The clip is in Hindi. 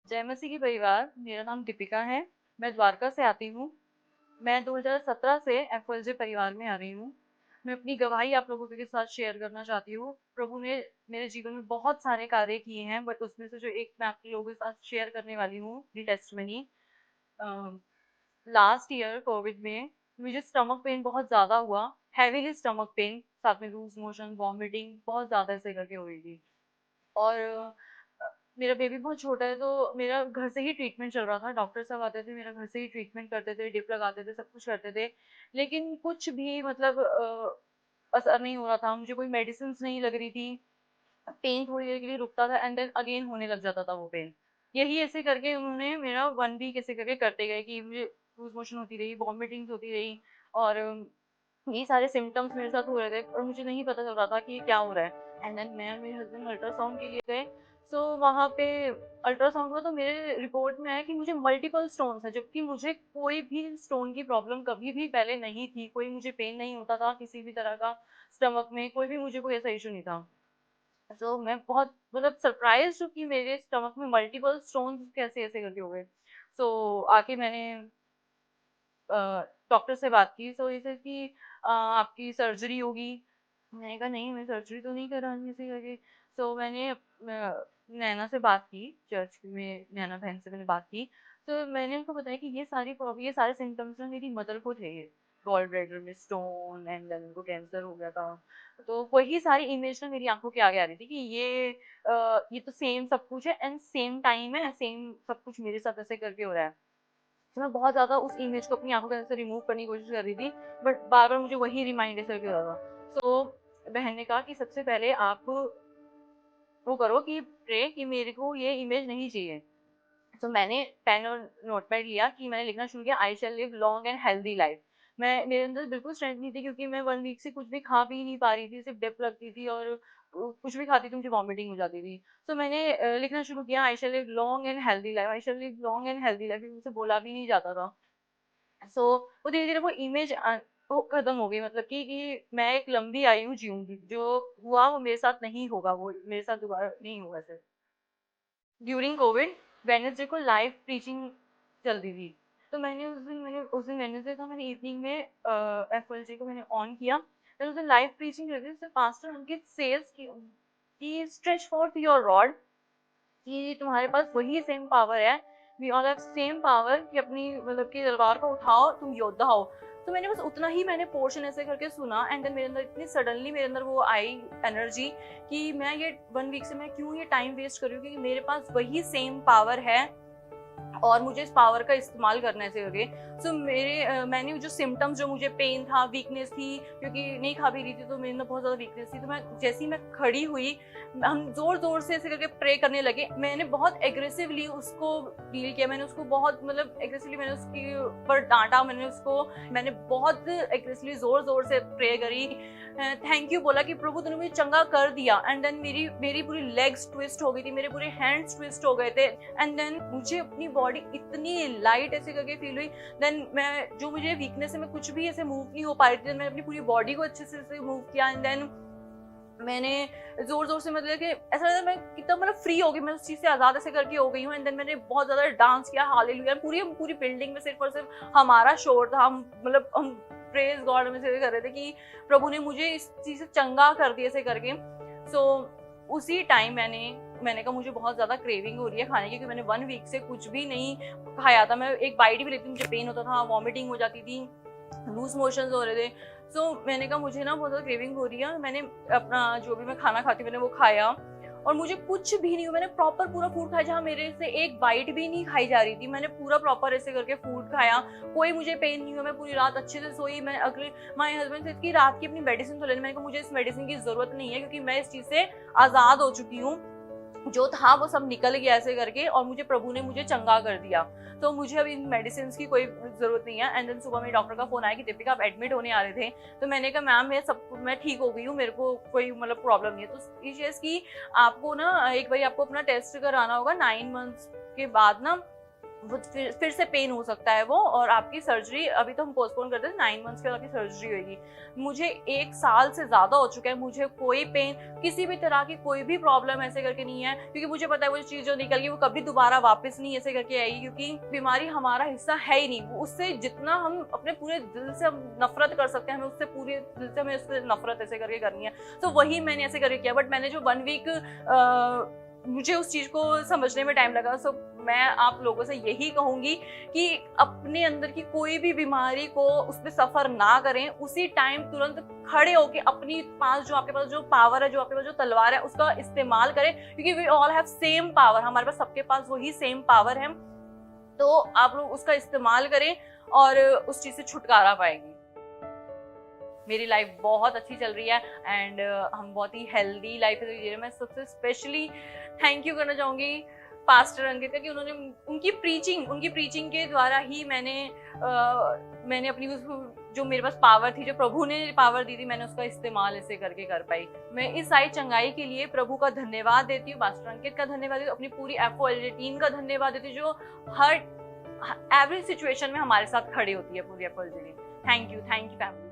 जय मसीह की परिवार, मेरा नाम दीपिका है। मैं द्वारका से आती हूँ। मैं 2017 से एफएलजे परिवार में आ रही हूँ। मैं अपनी गवाही आप लोगों के साथ शेयर करना चाहती हूँ। प्रभु ने मेरे जीवन में बहुत सारे कार्य किए हैं, बट उसमें से जो एक मैं आप लोगों के साथ शेयर करने वाली हूँ, दी टेस्टमनी। लास्ट ईयर कोविड में मुझे स्टमक पेन बहुत ज़्यादा हुआ, हैवीली स्टमक पेन, साथ में लूज मोशन, वॉमिटिंग बहुत ज़्यादा ऐसे करके हो रही थी। और मेरा बेबी बहुत छोटा है, तो मेरा घर से ही ट्रीटमेंट चल रहा था। डॉक्टर साहब आते थे, मेरा घर से ही ट्रीटमेंट करते थे, डिप लगाते थे, सब कुछ करते थे। लेकिन कुछ भी मतलब असर नहीं हो रहा था। मुझे कोई मेडिसिन नहीं लग रही थी। पेन थोड़ी देर के लिए रुकता था एंड देन अगेन होने लग जाता था वो पेन। यही ऐसे करके उन्होंने मेरा 1 वीक ऐसे करके करते गए कि मुझे लूज मोशन होती रही, वॉमिटिंग्स होती रही, और ये सारे सिम्पटम्स मेरे साथ हो रहे थे और मुझे नहीं पता चल रहा था कि ये क्या हो रहा है। एंड देन मैं और मेरे हस्बैंड अल्ट्रासाउंड के लिए गए। सो वहाँ पे अल्ट्रासाउंड में तो मेरे रिपोर्ट में आया कि मुझे मल्टीपल स्टोन्स है, जबकि मुझे कोई भी स्टोन की प्रॉब्लम कभी भी पहले नहीं थी। कोई मुझे पेन नहीं होता था किसी भी तरह का, स्टमक में कोई भी मुझे कोई ऐसा इशू नहीं था। सो मैं बहुत मतलब सरप्राइज हूँ कि मेरे स्टमक में मल्टीपल स्टोन्स कैसे ऐसे करके हो गए। सो आके मैंने डॉक्टर से बात की। सो ये कि आपकी सर्जरी होगी। मैंने कहा नहीं, मैं सर्जरी तो नहीं करानी ऐसे करके। सो मैंने नैना से बात की, चर्च में नैना बहन से मैंने बात की। तो मैंने उनको बताया कि ये सारे सिम्टम्स ना मेरी मदर को थे। गॉल ब्लैडर में स्टोन एंड देन उनको कैंसर हो गया था। तो वही सारी इमेज ना मेरी आंखों के आगे आ रही थी कि ये तो सेम सब कुछ है एंड सेम टाइम है, सेम सब कुछ मेरे साथ ऐसे करके हो रहा है। तो मैं बहुत ज़्यादा उस इमेज को अपनी आँखों के अंदर से रिमूव करने की कोशिश कर रही थी, बट बार-बार मुझे वही रिमाइंड ऐसे करके हो रहा था। तो बहन ने कहा कि सबसे पहले आप वो करो कि प्रे कि मेरे को ये इमेज नहीं चाहिए। तो मैंने पेन और नोटपैड लिया कि मैंने लिखना शुरू किया, I shall live long and healthy life. मैं मेरे अंदर बिल्कुल स्ट्रेंथ नहीं थी, क्योंकि मैं 1 वीक से कुछ भी खा पी नहीं पा रही थी, सिर्फ डिप लगती थी और कुछ भी खाती थी मुझे वॉमिटिंग हो जाती थी। तो मैंने लिखना शुरू किया, I shall live long and healthy life, I shall live long and healthy life. मुझसे बोला भी नहीं जाता था। सो वो धीरे-धीरे वो इमेज वो खत्म हो गई, मतलब कि मैं एक लंबी आयु जीऊँगी, जो हुआ वो मेरे साथ नहीं होगा, वो मेरे साथ दोबारा नहीं होगा सर। ड्यूरिंग कोविड वेडनेसडे को लाइव प्रीचिंग चल रही थी। तो मैंने उस दिन वेडनेसडे था, मैंने इवनिंग में एफएलजे को मैंने ऑन किया। फिर उस दिन लाइव प्रीचिंग चल रही थी, उसमें पास्टर अंकित सेज कि स्ट्रेच फॉर्थ योर रॉड, कि तुम्हारे पास वही सेम पावर है। We all have same power कि अपनी मतलब कि तलवार को उठाओ, तुम योद्धा हो। तो मैंने बस उतना ही मैंने पोर्शन ऐसे करके सुना एंड देन मेरे अंदर इतनी सडनली मेरे अंदर वो आई एनर्जी कि मैं ये 1 वीक से मैं क्यों ये टाइम वेस्ट कर रही हूँ, क्योंकि मेरे पास वही सेम पावर है और मुझे इस पावर का इस्तेमाल करना है करके। सो मैंने जो सिम्टम्स, जो मुझे पेन था, वीकनेस थी, क्योंकि नहीं खा भी रही थी तो मेरे अंदर बहुत ज़्यादा वीकनेस थी। तो मैं जैसे ही मैं खड़ी हुई, हम ज़ोर ज़ोर से ऐसे करके प्रे करने लगे। मैंने बहुत एग्रेसिवली उसको डील किया, मैंने उसको बहुत मतलब एग्रेसिवली मैंने उसके ऊपर डांटा, मैंने बहुत एग्रेसिवली ज़ोर ज़ोर से प्रे करी, थैंक यू बोला कि प्रभु तूने मुझे चंगा कर दिया। एंड देन मेरी मेरी पूरी लेग्स ट्विस्ट हो गई थी, मेरे पूरे हैंड्स ट्विस्ट हो गए थे एंड देन मुझे अपनी बॉडी इतनी लाइट ऐसे करके फील हुई। देन मैं जो मुझे वीकनेस है, मैं कुछ भी ऐसे मूव नहीं हो पा रही थी, मैंने अपनी पूरी बॉडी को अच्छे से मूव किया एंड देन मैंने जोर जोर से मतलब कि ऐसा लगा मैं कितना मतलब फ्री हो गई, मैं उस चीज से आजाद ऐसे करके हो गई हूँ। एंड देन मैंने बहुत ज्यादा डांस किया, हालेलुया। पूरी पूरी बिल्डिंग में सिर्फ और सिर्फ हमारा शोर था, हम प्रेज गॉड में से कर रहे थे कि प्रभु ने मुझे इस चीज से चंगा कर दिया ऐसे करके। सो उसी टाइम मैंने कहा मुझे बहुत ज्यादा क्रेविंग हो रही है खाने की, क्योंकि मैंने 1 वीक से कुछ भी नहीं खाया था। मैं एक बाइट भी लेती, मुझे पेन होता था, वॉमिटिंग हो जाती थी, लूज मोशंस हो रहे थे। सो मैंने कहा मुझे ना बहुत ज़्यादा क्रेविंग हो रही है। मैंने अपना जो भी मैं खाना खाती हूँ मैंने वो खाया और मुझे कुछ भी नहीं हुआ। मैंने प्रॉपर पूरा फूड खाया, जहाँ मेरे से एक बाइट भी नहीं खाई जा रही थी, मैंने पूरा प्रॉपर ऐसे करके फूड खाया। कोई मुझे पेन नहीं हुआ, मैं पूरी रात अच्छे से सोई। मैं अगले माय हस्बैंड से कि रात की अपनी मेडिसिन तो लेने, मैंने कहा मुझे इस मेडिसिन की जरूरत नहीं है, क्योंकि मैं इस चीज़ से आज़ाद हो चुकी हूँ। जो था वो सब निकल गया ऐसे करके और मुझे प्रभु ने मुझे चंगा कर दिया। तो मुझे अभी इन मेडिसिन की कोई जरूरत नहीं है। एंड देन सुबह में डॉक्टर का फोन आया कि दीपिका आप एडमिट होने आ रहे थे। तो मैंने कहा मैम मैं ठीक हो गई हूँ, मेरे को कोई मतलब प्रॉब्लम नहीं है। तो इस चीज की आपको ना एक बार आपको अपना टेस्ट कराना होगा 9 मंथ्स के बाद ना, वो फिर से पेन हो सकता है वो, और आपकी सर्जरी अभी तो हम पोस्टपोन करते हैं, 9 मंथ्स के बाद आपकी सर्जरी होगी। मुझे 1 साल से ज़्यादा हो चुका है, मुझे कोई पेन, किसी भी तरह की कोई भी प्रॉब्लम ऐसे करके नहीं है, क्योंकि मुझे पता है वो चीज़ जो निकल गई वो कभी दोबारा वापस नहीं ऐसे करके आएगी, क्योंकि बीमारी हमारा हिस्सा है ही नहीं। उससे जितना हम अपने पूरे दिल से हम नफरत कर सकते हैं, हमें उससे पूरे दिल से हमें उससे नफरत ऐसे करके करनी है। तो वही मैंने ऐसे करके किया, बट मैंने जो 1 वीक मुझे उस चीज़ को समझने में टाइम लगा। सो मैं आप लोगों से यही कहूँगी कि अपने अंदर की कोई भी बीमारी को उसमें सफ़र ना करें, उसी टाइम तुरंत खड़े होके अपनी पास जो आपके पास जो पावर है, जो आपके पास जो तलवार है, उसका इस्तेमाल करें, क्योंकि we all have same power, हमारे पास सबके पास वही सेम पावर है। तो आप लोग उसका इस्तेमाल करें और उस चीज़ से छुटकारा पाएंगे। मेरी लाइफ बहुत अच्छी चल रही है एंड हम बहुत ही हेल्दी लाइफ जी रहे हैं। मैं सबसे स्पेशली थैंक यू करना चाहूँगी पास्टर अंकित का, कि उन्होंने उनकी प्रीचिंग के द्वारा ही मैंने अपनी उस जो मेरे पास पावर थी, जो प्रभु ने पावर दी थी, मैंने उसका इस्तेमाल ऐसे करके कर पाई। मैं इस सारी चंगाई के लिए प्रभु का धन्यवाद देती हूँ, पास्टर अंकित का धन्यवाद देती हूँ, अपनी पूरी FOLJ टीम का धन्यवाद देती हूँ, जो हर एवरी सिचुएशन में हमारे साथ खड़ी होती है, पूरी FOLJ team. Thank you family.